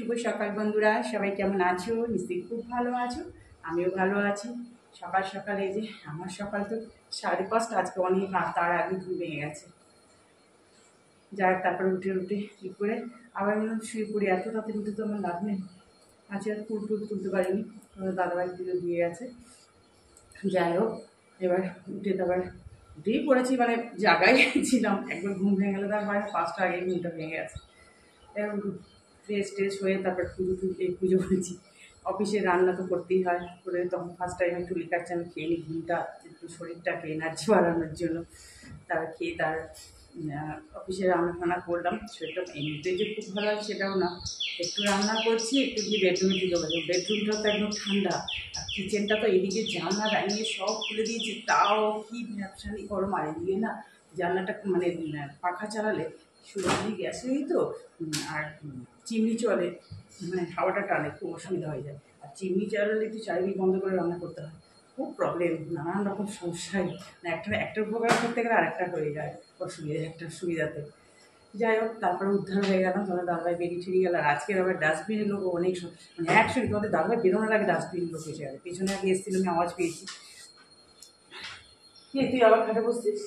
শুভ সকাল বন্ধুরা, সবাই কেমন আছো? নিশ্চয়ই খুব ভালো আছো, আমিও ভালো আছি। সকাল সকাল এই যে আমার সকাল তো 5:30, আজকে অনেক রাত, তার আগে ঘুম ভেঙে গেছে। যাই হোক, তারপরে উঠে ঠিক করে আবার শুয়ে পড়ি। এত রাতে উঠে তো আমার লাভ নেই, আজকে আর ফুল তুলতে পারিনি, দাদাভাই পুজো দিয়ে গেছে। যাই হোক, এবার উঠে তারপর উঠেই পড়েছি, মানে জায়গায় ছিলাম, একবার ঘুম ভেঙে গেলে তার 5টা আগে ঘুমটা ভেঙে গেছে। ফ্রেশ হয়ে তারপর পুজো করেছি। অফিসে রান্না তো করতেই হয়, করে তখন ফার্স্ট টাইম একটু লিকাচ্ছে, আমি খেয়ে নিই ঘুমটা, একটু শরীরটাকে এনার্জি বাড়ানোর জন্য। তার খেয়ে তার অফিসে রান্না করলাম। শরীরটা এমনিতেই যে খুব ভালো হয় সেটাও না, একটু রান্না করছি, একটু গিয়ে বেডরুমে ঢুকে গেলো। বেডরুমটা তো একদম ঠান্ডা, আর কিচেনটা তো এদিকে জানলা দাঁড়িয়ে সব খুলে দিয়েছি, তাও কি ব্যবসায়ী গরম। আর এদিকে না জানলাটা মানে পাখা চালালে সরাসরি গ্যাসেই তো, আর চিমনি চলে, মানে হাওয়াটা টানে, খুব অসুবিধা হয়ে যায়। আর চিমনি চালালে একটু চারিদিক বন্ধ করে রান্না করতে হয়, খুব প্রবলেম, নানান রকম সমস্যায়। একটা উপকার করতে গেলে আরেকটা হয়ে যায় অসুবিধা, একটা সুবিধাতে। যাই হোক, তারপরে উদ্ধার হয়ে গেলাম, তোমাদের দাদাভাই বেরিয়ে ঠেরিয়ে গেল। আর আজকের আবার ডাস্টবিনের লোক অনেক মানে একসঙ্গে, তোমাদের দাদাভাই বেরোনোর আগে ডাস্টবিন লোক এসে গেছে। পেছনে আগে এসেছিল, আমি আওয়াজ পেয়েছি। তুই আবার খাটে বসছিস?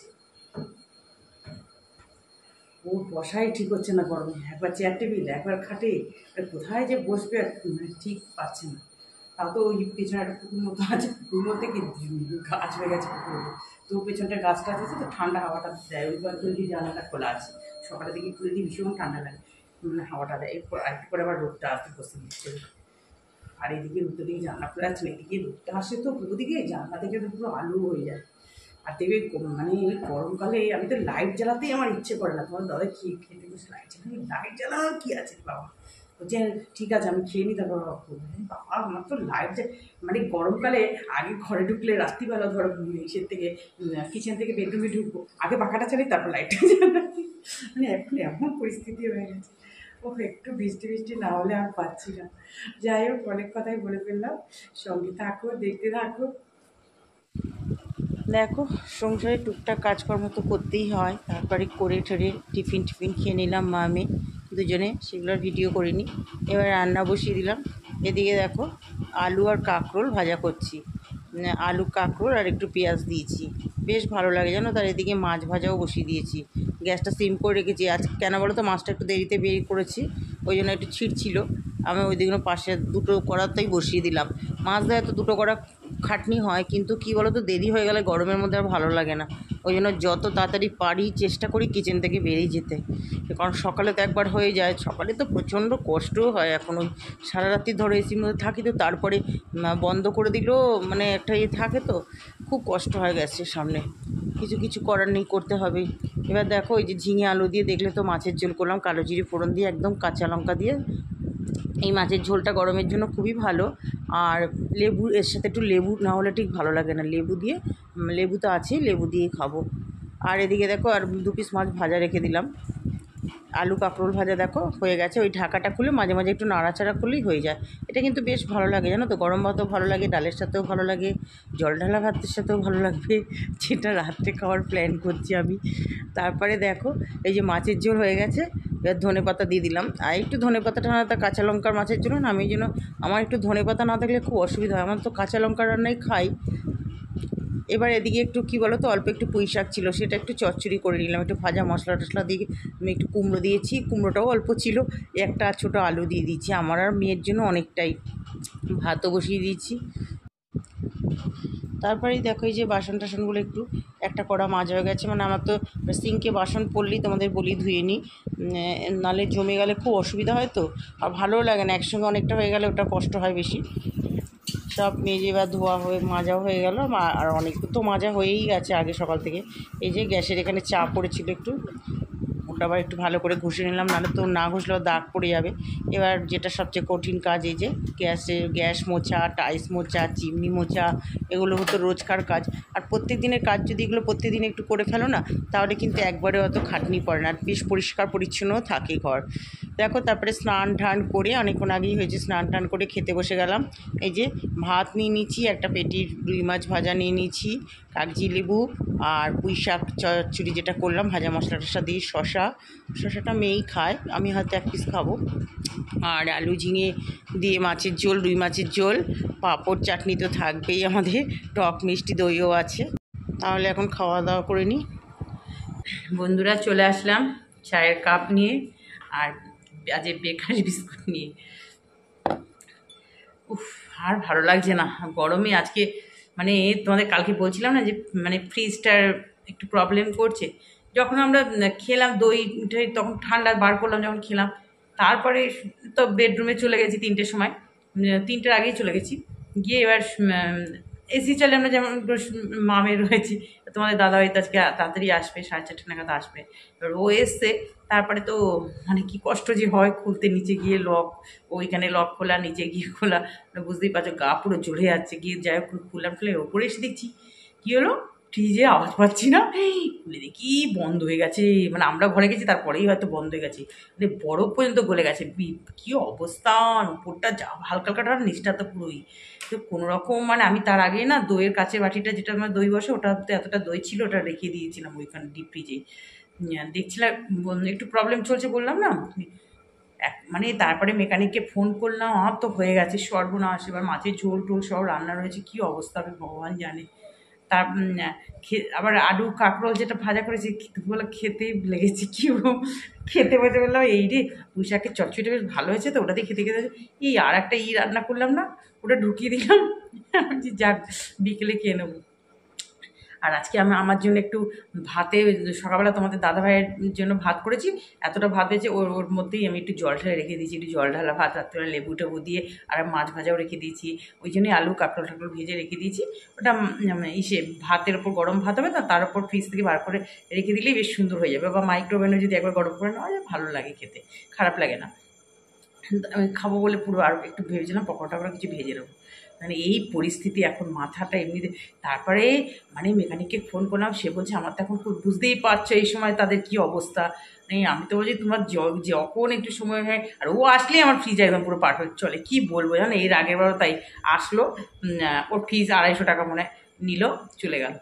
ও বসাই ঠিক হচ্ছে না গরমে, একবার চেয়ার টেবিল, একবার খাটে, কোথায় যে বসবে মানে ঠিক পাচ্ছে না। তাও তো ওই পেছনে একটা পুকুর মতো আছে, পুকুর মধ্যে কি গাছ হয়ে গেছে পুকুর, তো পেছনটা গাছ টাছ আছে তো ঠান্ডা হাওয়াটা দেয়। ওই বার যদি জানালাটা খোলা আছে, সকালের দিকে খুলে দিই, ভীষণ ঠান্ডা লাগে, মানে হাওয়াটা দেয়। এরপর একটু করে আবার রোদটা আসতে বসে দিচ্ছে। আর এদিকে উত্তর দিকে জানলা খোলা আছে, এদিকে রোদটা আসে তো পুরো দিকে, জানলা থেকে তো পুরো আলু হয়ে যায়। আর দেখবে মানে গরমকালে আমি তো লাইট জ্বালাতেই আমার ইচ্ছে করে না। তোমার দাদা খেতে বসে লাইট জ্বালানো, লাইট জ্বালানোর কী আছে বাবা? বলছে ঠিক আছে আমি খেয়ে নিই, তারপর বাবা আমার তো লাইট, মানে গরমকালে আগে ঘরে ঢুকলে রাত্রিবেলা ধরো ইসের থেকে কিচেন থেকে বেডরুমে ঢুকবো, আগে পাখাটা চালাই, তারপর লাইটটা জ্বালাই। মানে এখন এমন পরিস্থিতি হয়ে গেছে, ও একটু বৃষ্টি না হলে আর পাচ্ছি না। যাই হোক, অনেক কথাই বলে ফেললাম, সঙ্গে থাকো, দেখতে থাকো। দেখো, সংসারে টুকটাক কাজকর্ম তো করতেই হয়, তারপরে করে ঠরে টিফিন খেয়ে নিলাম মা আমি দুজনে, সেগুলোর ভিডিও করিনি। এবার রান্না বসিয়ে দিলাম। এদিকে দেখো আলু আর কাঁকরোল ভাজা করছি, আলু কাঁকরোল আর একটু পেঁয়াজ দিয়েছি, বেশ ভালো লাগে জানো। তার এদিকে মাছ ভাজাও বসিয়ে দিয়েছি, গ্যাসটা সিম করে রেখেছি। আজ কেন বলো তো, মাছটা একটু দেরিতে বের করেছি, ওই জন্য একটু ছিটছিল। আমি ওই দিকে পাশে দুটো কড়াতেই বসিয়ে দিলাম। মাছ দেওয়া তো দুটো কড়া খাটনি হয়, কিন্তু কি বলো তো, দেরি হয়ে গেলে গরমের মধ্যে আর ভালো লাগে না। ওই জন্য যত তাড়াতাড়ি পারি চেষ্টা করি কিচেন থেকে বেরিয়ে যেতে, কারণ সকালে তো একবার হয়ে যায়। সকালে তো প্রচণ্ড কষ্টও হয়, এখন ওই সারা রাত্রি ধরে এসির মধ্যে থাকি, তো তারপরে বন্ধ করে দিলেও মানে একটা থাকে, তো খুব কষ্ট হয় গ্যাসের সামনে। কিছু করার নেই, করতে হবে। এবার দেখো, এই যে ঝিঙে আলু দিয়ে দেখলে তো মাছের ঝোল করলাম, কালো জিরে ফোড়ন দিয়ে, একদম কাঁচা লঙ্কা দিয়ে। এই মাছের ঝোলটা গরমের জন্য খুবই ভালো। আর লেবু, এর সাথে একটু লেবু না হলে ঠিক ভালো লাগে না, লেবু দিয়ে, লেবু তো আছেই, লেবু দিয়ে খাবো। আর এদিকে দেখো আর 2 পিস মাছ ভাজা রেখে দিলাম। আলু কাঁকরোল ভাজা দেখো হয়ে গেছে। ওই ঢাকাটা খুলে মাঝে মাঝে একটু নাড়াচাড়া করলেই হয়ে যায়। এটা কিন্তু বেশ ভালো লাগে জানো তো, গরম ভাতও ভালো লাগে, ডালের সাথেও ভালো লাগে, জল ঢালা ভাতের সাথেও ভালো লাগবে, যেটা রাত্রে খাওয়ার প্ল্যান করছি আমি। তারপরে দেখো এই যে মাছের ঝোল হয়ে গেছে, এবার ধনেপাতা দিয়ে দিলাম। আর একটু ধনেপাতাটা না, কাঁচা লঙ্কার মাছের জন্য না, আমি এই জন্য আমার একটু ধনেপাতা না থাকলে খুব অসুবিধা হয়। আমার তো কাঁচা লঙ্কার রান্নাই খাই। এবার এদিকে একটু কী বলো তো, অল্প একটু পুঁই শাক ছিল, সেটা একটু চচ্চড়ি করে নিলাম, একটু ভাজা মশলা টশলা দিয়ে। আমি একটু কুমড়ো দিয়েছি, কুমড়োটাও অল্প ছিল, একটা ছোটো আলু দিয়ে দিয়েছি আমার আর মেয়ের জন্য অনেকটাই। ভাতও বসিয়ে দিয়েছি। তারপরেই দেখো এই যে বাসন টাসনগুলো একটু একটা কড়া মাজা হয়ে গেছে, মানে আমার তো সিঙ্কে বাসন পড়লেই তোমাদের বলি ধুয়ে নিই, নালে জমে গেলে খুব অসুবিধা হয়, তো আর ভালোও লাগে না, একসঙ্গে অনেকটা হয়ে গেলে ওটা কষ্ট হয় বেশি। সব মেজে বা ধোয়া হয়ে মাজাও হয়ে গেল, আর অনেক তো মাজা হয়েই গেছে আগে সকাল থেকে। এই যে গ্যাসের এখানে চা পড়েছিল একটু, ওটা আবার একটু ভালো করে ঘষে নিলাম, নাহলে তো না ঘষলেও দাগ পড়ে যাবে। এবার যেটা সবচেয়ে কঠিন কাজ, এই যে গ্যাস মোছা, টাইলস মোছা, চিমনি মোছা, এগুলো হতো রোজকার কাজ। আর প্রত্যেক দিনের কাজ যদি এগুলো প্রত্যেকদিন একটু করে ফেলো না, তাহলে কিন্তু একবারে অত খাটনি পড়ে না, আর বেশ পরিষ্কার পরিচ্ছন্নও থাকে ঘর। দেখো তারপরে স্নান টান করে, অনেকক্ষণ আগেই হয়েছে, স্নান টান করে খেতে বসে গেলাম। এই যে ভাত নিয়ে নিচ্ছি, একটা পেটির রুই মাছ ভাজা নিয়ে নিচ্ছি, কাগজি লেবু আর পুঁই শাক চচ্চড়ি যেটা করলাম ভাজা মশলা টশলা দিয়ে, শশাটা মেয়েই খায়, আমি হয়তো 1 পিস খাবো। আর আলু ঝিঙে দিয়ে মাছের ঝোল, রুই মাছের ঝোল, পাঁপড় চাটনি তো থাকবেই আমাদের, টক মিষ্টি দইও আছে। তাহলে এখন খাওয়া দাওয়া করে নিই। বন্ধুরা চলে আসলাম চায়ের কাপ নিয়ে আর আজ বেকারি বিস্কুট নিয়ে। উফ, আর ভালো লাগছে না গরমে আজকে। মানে তোমাদের কালকে বলছিলাম না যে মানে ফ্রিজটার একটু প্রবলেম করছে। যখন আমরা খেলাম দই তখন ঠান্ডা বার করলাম, যখন খেলাম তারপরে তো বেডরুমে চলে গেছি 3টের সময়, 3টের আগেই চলে গেছি। গিয়ে এবার এসি চালে আমরা যেমন মামে রয়েছি, তোমাদের দাদাভাই তো আজকে তাড়াতাড়ি আসবে, 4:30 নাগাদ আসবে। এবার ও এসছে, তারপরে তো মানে কি কষ্ট যে হয় খুলতে, নিচে গিয়ে লক, ওইখানে লক খোলা, নিচে গিয়ে খোলা, বুঝতেই পারছো গা পুরো জ্বলে যাচ্ছে। গিয়ে যাই হোক খুললাম, খুলে ওপরে এসে দেখছি কী হলো, ফ্রিজে আওয়াজ পাচ্ছি না, খুলে দেখি বন্ধ হয়ে গেছে। মানে আমরা ঘরে গেছি তারপরেই হয়তো বন্ধ হয়ে গেছে, মানে বরফ পর্যন্ত গলে গেছে। কী অবস্থা, উপরটা যা হালকা হালকা ঠান্ডা, নিচটা তো পুরোই। তো কোনো রকম মানে আমি তার আগে না দইয়ের কাছের বাটিটা যেটা আমার দই বসে, ওটাতে এতটা দই ছিল, ওটা রেখে দিয়েছিলাম ওইখানে ডিপ ফ্রিজে। দেখছিলাম একটু প্রবলেম চলছে বললাম না, মানে তারপরে মেকানিককে ফোন করলাম, আমার তো হয়ে গেছে সর্বনাশ। এবার মাছের ঝোল টোল সব রান্না রয়েছে, কী অবস্থা হবে ভগবান জানে। তার আবার আলু কাঁকরোল যেটা ভাজা করেছি বলে খেতে লেগেছে, কি খেতে বসে বললাম এই রে পুঁই শাকের চচ্চড়িটা বেশ ভালো হয়েছে, তো ওটাতে খেতে খেতে এই আর একটা রান্না করলাম না, ওটা ঢুকিয়ে দিলাম। যাক বিকেলে খেয়ে নেবো। আর আজকে আমি আমার জন্য একটু ভাতে, সকালবেলা তোমাদের দাদাভাইয়ের জন্য ভাত করেছি, এতটা ভাত হয়েছে ওর মধ্যেই আমি একটু জল ঢালা রেখে দিয়েছি, একটু জল ঢালা ভাত, রাত্রে লেবু টেবু দিয়ে, আর মাছ ভাজাও রেখে দিয়েছি। ওই জন্যই আলু কাঁকরোল টাকরোল ভেজে রেখে দিয়েছি। ওটা ইসে ভাতের ওপর গরম ভাত হবে না, তার উপর ফ্রিজ থেকে বার করে রেখে দিলেই বেশ সুন্দর হয়ে যাবে। বা মাইক্রোওভেনে যদি একবার গরম করে নেওয়া যায় ভালো লাগে খেতে, খারাপ লাগে না। আমি খাবো বলে পুরো আর একটু ভেবেছিলাম পকোড়া টকোড়া কিছু ভেজে নেবো। মানে এই পরিস্থিতি এখন, মাথাটা এমনিতে। তারপরে মানে মেকানিককে ফোন করলাম, সে বলছে আমার তো এখন বুঝতেই পারছো এই সময় তাদের কি অবস্থা। নেই আমি তো বলছি তোমার যখন একটু সময় হয়, আর ও আসলেই আমার ফ্রিজ একদম পুরো পারফেক্ট চলে, কি বলবো জানো। এর আগের বারও তাই আসলো, ওর ফ্রিজ 250 টাকা মনে নিল, চলে গেল,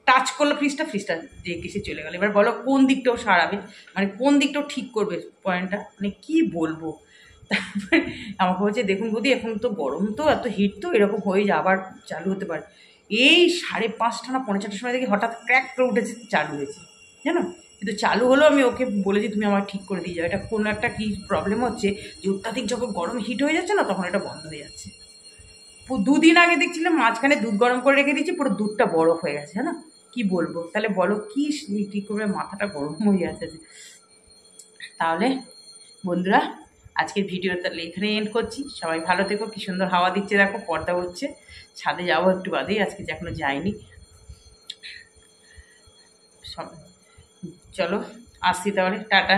টাচ করলো ফ্রিজটা দিয়ে কেসে চলে গেল। এবার বলো কোন দিকটাও সারাবে, মানে কোন দিকটাও ঠিক করবে পয়েন্টটা, মানে কি বলবো। তারপরে আমাকে বলছে দেখুন বৌদি এখন তো গরম, তো এত হিট, তো এরকম হয়ে যা আবার চালু হতে পারে। এই 5:30 না 4:45 সময় দেখি হঠাৎ ক্র্যাক করে উঠেছে, চালু হয়েছে জানো। কিন্তু চালু হলো, আমি ওকে বলেছি তুমি আমার ঠিক করে দিয়ে যাও, এটা কোনো একটা কি প্রবলেম হচ্ছে যে অত্যাধিক যখন গরম হিট হয়ে যাচ্ছে না, তখন এটা বন্ধ হয়ে যাচ্ছে। 2 দিন আগে দেখছিলাম মাঝখানে দুধ গরম করে রেখে দিচ্ছি, পুরো দুধটা বরফ হয়ে গেছে জানো। কি বলবো, তাহলে বলো কি করে, মাথাটা গরম হয়ে গেছে। তাহলে বন্ধুরা আজকের ভিডিও তাহলে এখানে এন্ড করছি। সবাই ভালো থেকো। কি সুন্দর হাওয়া দিচ্ছে দেখো, পর্দা উঠছে, ছাদে যাবো একটু বাদেই, আজকে এখনো যাইনি। সব চলো আসছি তাহলে, টাটা।